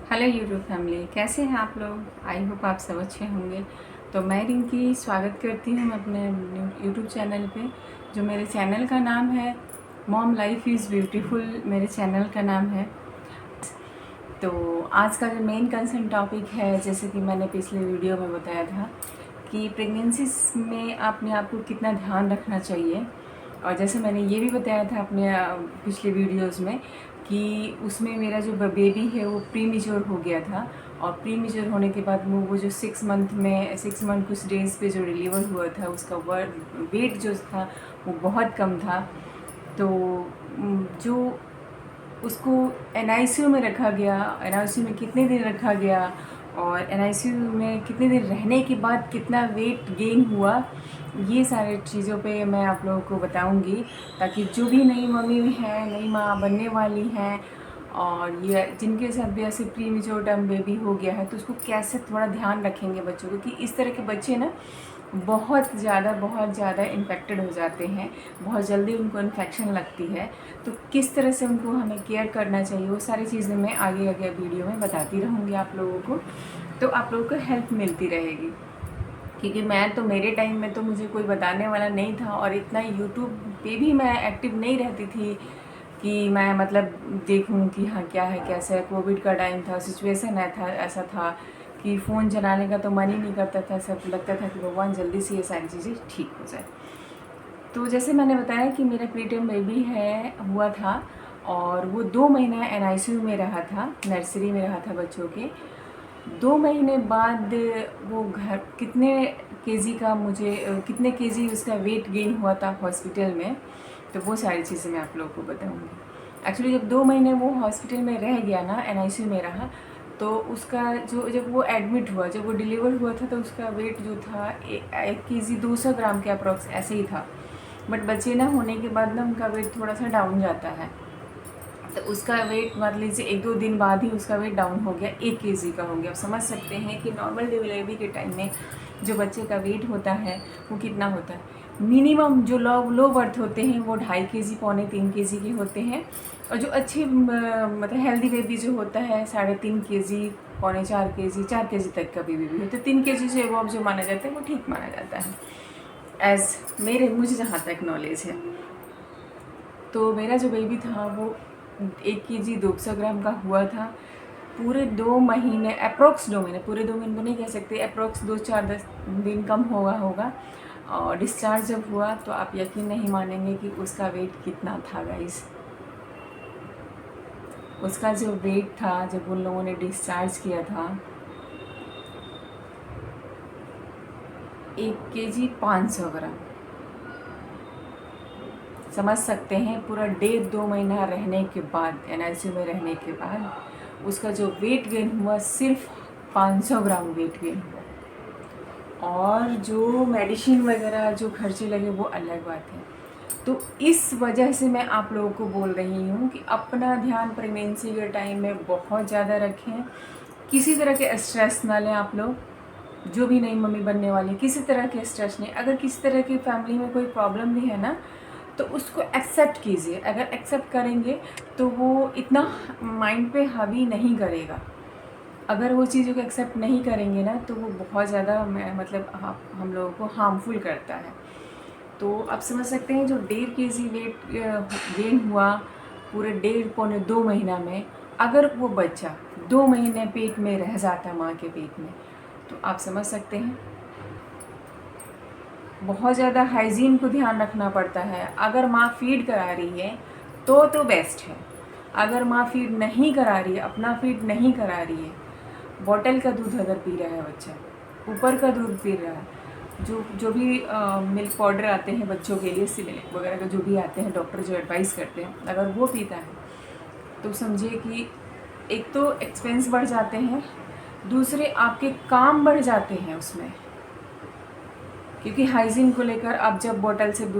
Hello YouTube family, कैसे हैं आप लोग। आई होप आप सब अच्छे होंगे। तो मैं रिंकी स्वागत करती हूँ अपने यूट्यूब चैनल पे, जो मेरे चैनल का नाम है मॉम लाइफ इज़ ब्यूटीफुल। मेरे चैनल का नाम है। तो आज का जो मेन कंसर्न टॉपिक है, जैसे कि मैंने पिछले वीडियो में बताया था कि प्रेगनेंसी में अपने आप को कितना ध्यान रखना चाहिए। और जैसे मैंने ये भी बताया था अपने पिछले वीडियोस में कि उसमें मेरा जो बेबी है वो प्री मेच्योर हो गया था। और प्री मेच्योर होने के बाद वो जो 6 मंथ कुछ डेज़ पे जो डिलीवर हुआ था, उसका वेट जो था वो बहुत कम था। तो जो उसको एनआईसीयू में रखा गया, एनआईसीयू में कितने दिन रखा गया और एनआईसीयू में कितने दिन रहने के बाद कितना वेट गेन हुआ, ये सारे चीज़ों पे मैं आप लोगों को बताऊंगी, ताकि जो भी नई मम्मी हैं, नई माँ बनने वाली हैं और ये जिनके साथ भी ऐसे प्री मेच्योर टर्म बेबी हो गया है, तो उसको कैसे थोड़ा ध्यान रखेंगे बच्चों को, कि इस तरह के बच्चे ना बहुत ज़्यादा इन्फेक्टेड हो जाते हैं, बहुत जल्दी उनको इन्फेक्शन लगती है। तो किस तरह से उनको हमें केयर करना चाहिए, वो सारी चीज़ें मैं आगे आगे वीडियो में बताती रहूँगी आप लोगों को, तो आप लोगों को हेल्प मिलती रहेगी। क्योंकि मैं तो मेरे टाइम में तो मुझे कोई बताने वाला नहीं था, और इतना यूट्यूब पे भी मैं एक्टिव नहीं रहती थी कि मैं मतलब देखूं कि हाँ क्या है कैसे है। कोविड का टाइम था, सिचुएशन ऐसा था कि फ़ोन चलाने का तो मन ही नहीं करता था, सब लगता था कि भगवान जल्दी से ये सारी चीज़ें ठीक हो जाए। तो जैसे मैंने बताया कि मेरा प्रीटर्म बेबी हुआ था, और वो 2 महीना एनआईसीयू में रहा था, नर्सरी में रहा था बच्चों के। 2 महीने बाद वो घर कितने केजी उसका वेट गेन हुआ था हॉस्पिटल में, तो वो सारी चीज़ें मैं आप लोगों को बताऊँगी। एक्चुअली जब 2 महीने वो हॉस्पिटल में रह गया ना, एनआईसीयू में रहा, तो उसका जो जब वो एडमिट हुआ, जब वो डिलीवर हुआ था, तो उसका वेट जो था 1 केजी 200 ग्राम के अप्रॉक्स ऐसे ही था। बट बच्चे ना होने के बाद ना उनका वेट थोड़ा सा डाउन जाता है, तो उसका वेट मान लीजिए 1-2 दिन बाद ही उसका वेट डाउन हो गया, 1 केजी का हो गया। आप समझ सकते हैं कि नॉर्मल डिलीवरी के टाइम में जो बच्चे का वेट होता है वो कितना होता है। मिनिमम जो लो बर्थ होते हैं वो 2.5 केजी 3.25 केजी के होते हैं, और जो अच्छे मतलब हेल्दी बेबी जो होता है 3.5 केजी 4.25 केजी 4 केजी तक का बेबी भी होता है। 3 केजी से अब जो माना जाता है वो ठीक माना जाता है, मुझे जहाँ तक नॉलेज है। तो मेरा जो बेबी था वो 1 केजी 200 ग्राम का हुआ था। पूरे 2 महीने, अप्रोक्स 2 महीने, पूरे 2 महीने तो नहीं कह सकते, अप्रोक्स 2-4 दिन कम होगा। और डिस्चार्ज जब हुआ तो आप यकीन नहीं मानेंगे कि उसका वेट कितना था गाइस। उसका जो वेट था जब उन लोगों ने डिस्चार्ज किया था, 1 केजी 500 ग्राम। समझ सकते हैं, पूरा 1.5-2 महीना रहने के बाद, एनआईसीयू में रहने के बाद उसका जो वेट गेन हुआ, सिर्फ 500 ग्राम वेट गेन हुआ। और जो मेडिसिन वगैरह जो खर्चे लगे वो अलग बात है। तो इस वजह से मैं आप लोगों को बोल रही हूँ कि अपना ध्यान प्रेगनेंसी के टाइम में बहुत ज़्यादा रखें। किसी तरह के स्ट्रेस ना लें आप लोग, जो भी नई मम्मी बनने वाली, किसी तरह के स्ट्रेस नहीं। अगर किसी तरह की फैमिली में कोई प्रॉब्लम भी है ना, तो उसको एक्सेप्ट कीजिए। अगर एक्सेप्ट करेंगे तो वो इतना माइंड पे हावी नहीं करेगा। अगर वो चीज़ों को एक्सेप्ट नहीं करेंगे ना, तो वो बहुत ज़्यादा मतलब हम लोगों को हार्मफुल करता है। तो आप समझ सकते हैं, जो 1.5 केजी वेट गेन हुआ पूरे 1.5-2 महीना में, अगर वो बच्चा 2 महीने पेट में रह जाता माँ के पेट में, तो आप समझ सकते हैं बहुत ज़्यादा हाइजीन को ध्यान रखना पड़ता है। अगर माँ फीड करा रही है तो बेस्ट है। अगर माँ फीड नहीं करा रही है, अपना फीड नहीं करा रही है, बॉटल का दूध अगर पी रहा है बच्चा, ऊपर का दूध पी रहा है, जो भी मिल्क पाउडर आते हैं बच्चों के लिए, सिमिलिक वगैरह का जो भी आते हैं, डॉक्टर जो एडवाइस करते हैं, अगर वो पीता है, तो समझिए कि एक तो एक्सपेंस बढ़ जाते हैं, दूसरे आपके काम बढ़ जाते हैं उसमें। क्योंकि हाइजीन को लेकर आप जब बॉटल से दूध